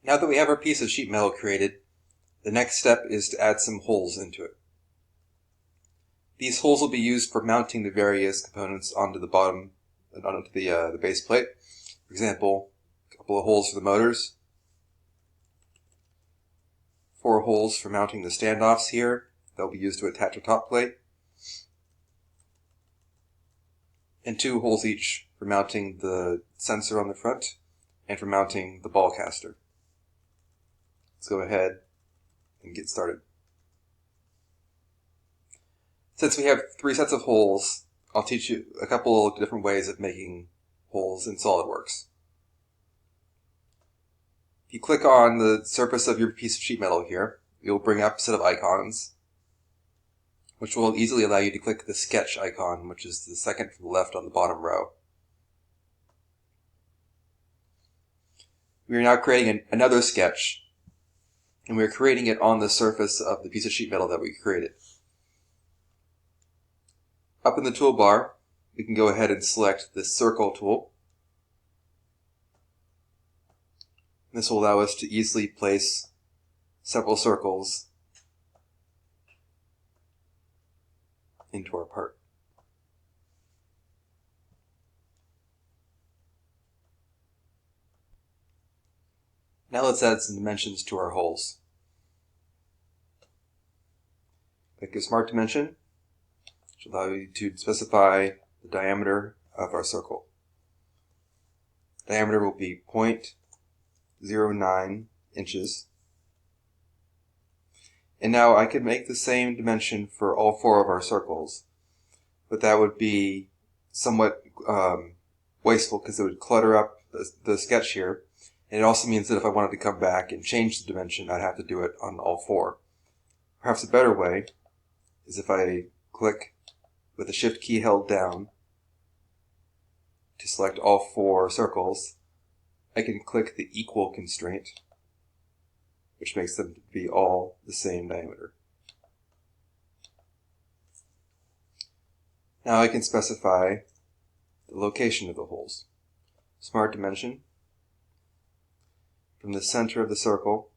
Now that we have our piece of sheet metal created, the next step is to add some holes into it. These holes will be used for mounting the various components onto the bottom, onto the base plate. For example, a couple of holes for the motors, 4 holes for mounting the standoffs here. They'll be used to attach a top plate, and 2 holes each for mounting the sensor on the front and for mounting the ball caster. Let's go ahead and get started. Since we have 3 sets of holes, I'll teach you a couple of different ways of making holes in SolidWorks. If you click on the surface of your piece of sheet metal here, you'll bring up a set of icons, which will easily allow you to click the sketch icon, which is the second from the left on the bottom row. We are now creating another sketch, and we're creating it on the surface of the piece of sheet metal that we created. Up in the toolbar, we can go ahead and select the circle tool. This will allow us to easily place several circles into our part. Now let's add some dimensions to our holes. Click a smart dimension, which will allow you to specify the diameter of our circle. Diameter will be 0.09 inches. And now I could make the same dimension for all 4 of our circles, but that would be somewhat wasteful because it would clutter up the sketch here. And it also means that if I wanted to come back and change the dimension, I'd have to do it on all 4. Perhaps a better way is if I click with the Shift key held down to select all 4 circles, I can click the equal constraint, which makes them be all the same diameter. Now I can specify the location of the holes. Smart dimension. From the center of the circle,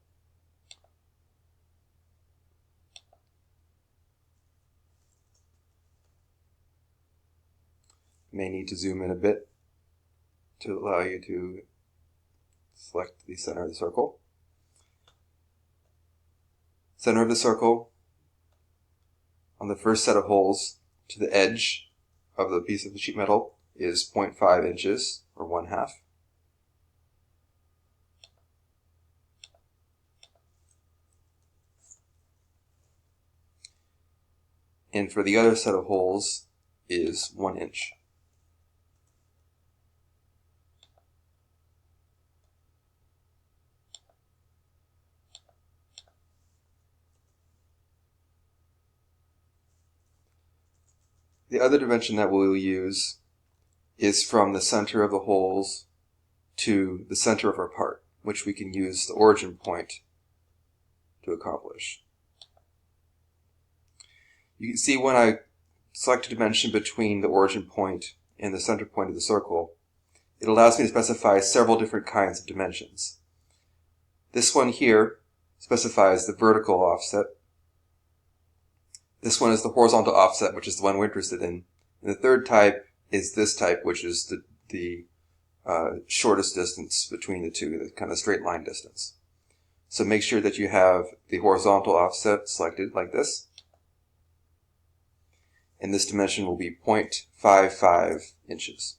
you may need to zoom in a bit to allow you to select the center of the circle. Center of the circle on the first set of holes to the edge of the piece of the sheet metal is 0.5 inches, or 1/2. And for the other set of holes is 1 inch. The other dimension that we'll use is from the center of the holes to the center of our part, which we can use the origin point to accomplish. You can see when I select a dimension between the origin point and the center point of the circle, it allows me to specify several different kinds of dimensions. This one here specifies the vertical offset. This one is the horizontal offset, which is the one we're interested in. And the third type is this type, which is the shortest distance between the two, the kind of straight line distance. So make sure that you have the horizontal offset selected like this. And this dimension will be 0.55 inches.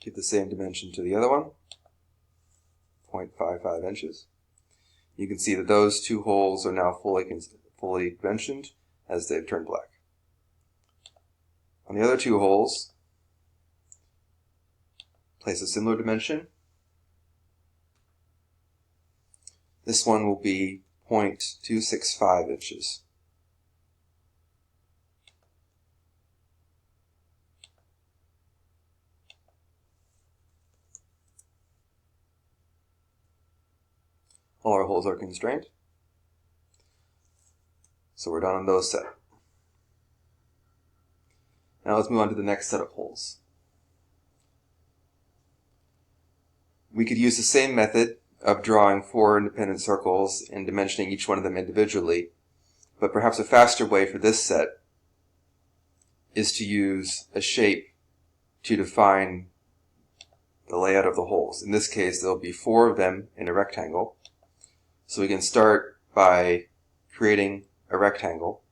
Give the same dimension to the other one, 0.55 inches. You can see that those 2 holes are now fully dimensioned as they've turned black. On the other 2 holes, place a similar dimension. This one will be 0.265 inches. All our holes are constrained. So we're done on those set. Now let's move on to the next set of holes. We could use the same method of drawing 4 independent circles and dimensioning each one of them individually, but perhaps a faster way for this set is to use a shape to define the layout of the holes. In this case, there'll be 4 of them in a rectangle. So we can start by creating a rectangle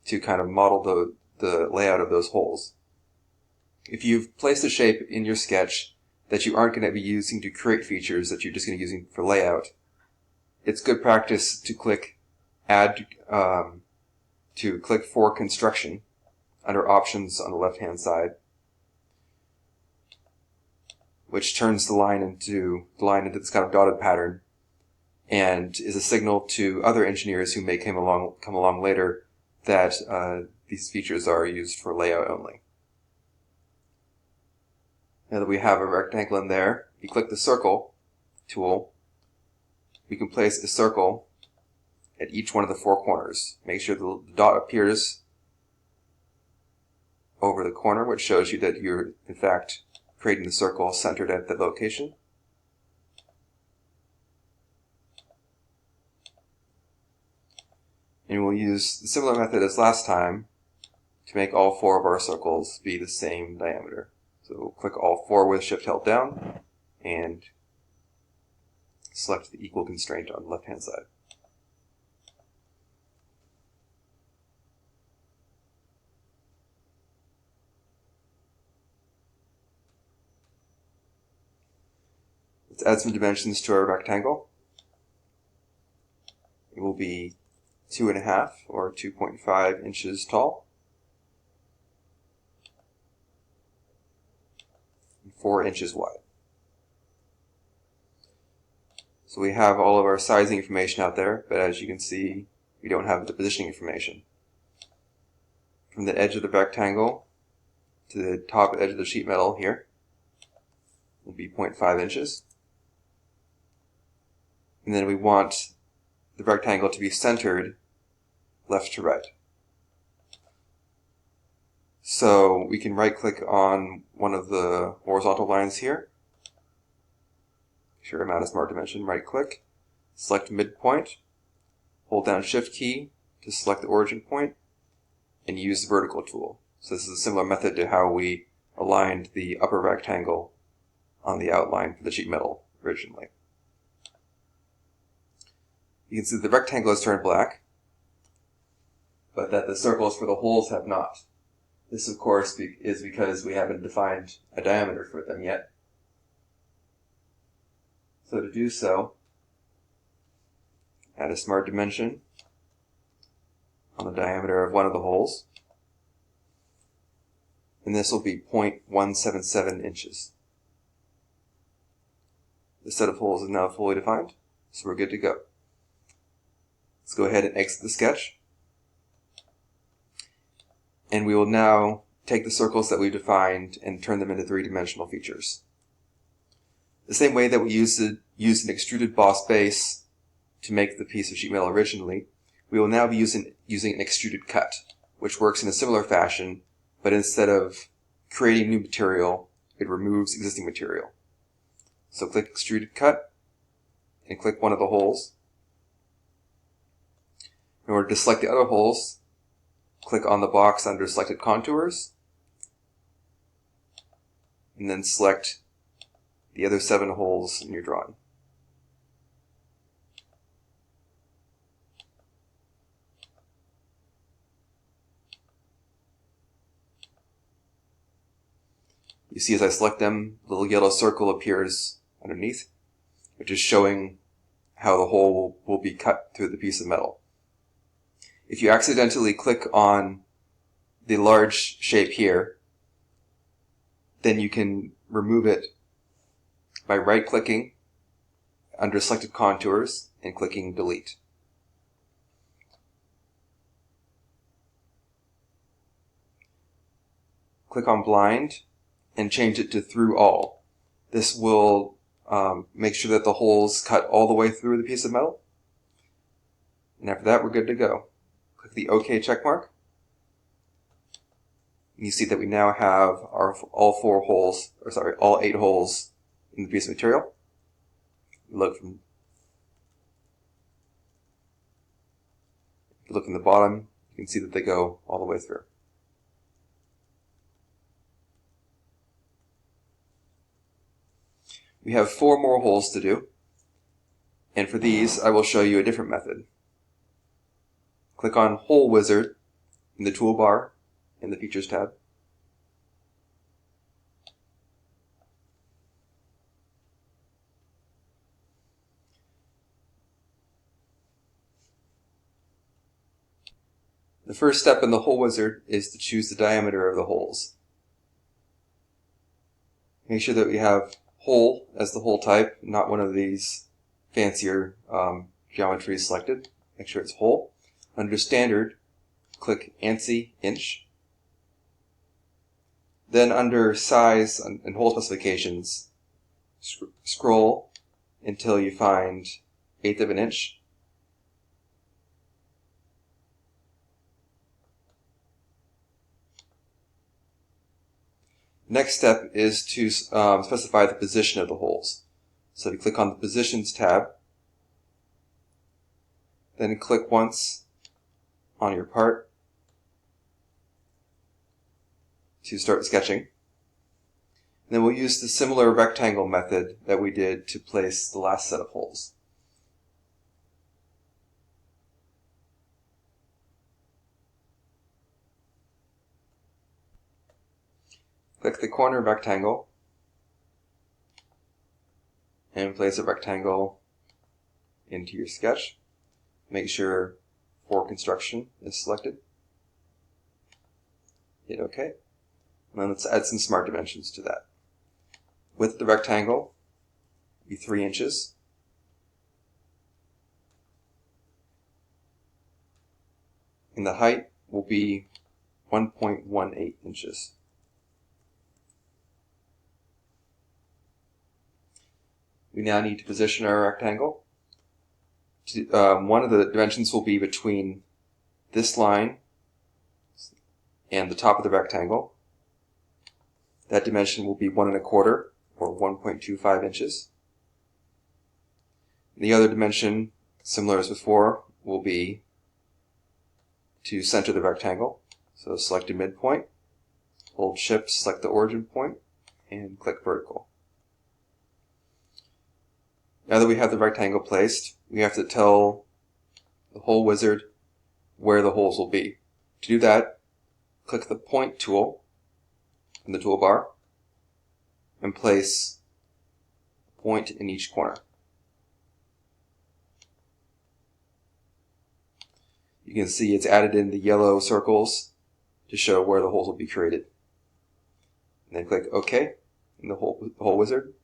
to kind of model the layout of those holes. If you've placed a shape in your sketch that you aren't going to be using to create features, that you're just going to be using for layout, it's good practice to click Add, to click for Construction under Options on the left-hand side, which turns the line into this kind of dotted pattern, and is a signal to other engineers who may come along later that these features are used for layout only. Now that we have a rectangle in there, you click the Circle tool. We can place a circle at each one of the 4 corners. Make sure the dot appears over the corner, which shows you that you're in fact creating the circle centered at the location. And we'll use the similar method as last time to make all 4 of our circles be the same diameter. So we'll click all 4 with Shift held down and select the equal constraint on the left-hand side. Let's add some dimensions to our rectangle. It will be 2.5 or 2.5 inches tall, and 4 inches wide. So we have all of our sizing information out there, but as you can see, we don't have the positioning information. From the edge of the rectangle to the top edge of the sheet metal here will be 0.5 inches. And then we want the rectangle to be centered left to right. So we can right click on one of the horizontal lines here. Sure amount of smart dimension, right click, select midpoint, hold down Shift key to select the origin point, and use the vertical tool. So this is a similar method to how we aligned the upper rectangle on the outline for the sheet metal originally. You can see the rectangle has turned black, but that the circles for the holes have not. This, of course, is because we haven't defined a diameter for them yet. So to do so, add a smart dimension on the diameter of one of the holes, and this will be 0.177 inches. The set of holes is now fully defined, so we're good to go. Let's go ahead and exit the sketch. And we will now take the circles that we've defined and turn them into 3-dimensional features. The same way that we used an extruded boss base to make the piece of sheet metal originally, we will now be using an extruded cut, which works in a similar fashion, but instead of creating new material, it removes existing material. So click Extruded Cut and click one of the holes. In order to select the other holes, click on the box under Selected Contours, and then select the other 7 holes in your drawing. You see as I select them, the little yellow circle appears underneath, which is showing how the hole will be cut through the piece of metal. If you accidentally click on the large shape here, then you can remove it by right-clicking under Selected Contours and clicking Delete. Click on Blind and change it to Through All. This will make sure that the holes cut all the way through the piece of metal. And after that, we're good to go. Click the OK checkmark. And you see that we now have all 8 holes in the piece of material. Look in the bottom, you can see that they go all the way through. We have 4 more holes to do, and for these I will show you a different method. Click on Hole Wizard in the toolbar in the Features tab. The first step in the Hole Wizard is to choose the diameter of the holes. Make sure that we have hole as the hole type, not one of these fancier geometries selected. Make sure it's hole. Under Standard, click ANSI inch. Then under Size and Hole Specifications, scroll until you find 1/8 of an inch. Next step is to specify the position of the holes. So you click on the Positions tab, then click once on your part to start sketching. And then we'll use the similar rectangle method that we did to place the last set of holes. Click the corner rectangle and place a rectangle into your sketch. Make sure For Construction is selected. Hit OK. And then let's add some smart dimensions to that. Width of the rectangle will be 3 inches. And the height will be 1.18 inches. We now need to position our rectangle. One of the dimensions will be between this line and the top of the rectangle. That dimension will be 1 1/4 or 1.25 inches. The other dimension, similar as before, will be to center the rectangle. So select a midpoint, hold Shift, select the origin point, and click vertical. Now that we have the rectangle placed, we have to tell the Hole Wizard where the holes will be. To do that, click the Point tool in the toolbar and place a point in each corner. You can see it's added in the yellow circles to show where the holes will be created. And then click OK in the Hole Wizard.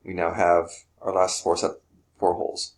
We now have our last 4 holes.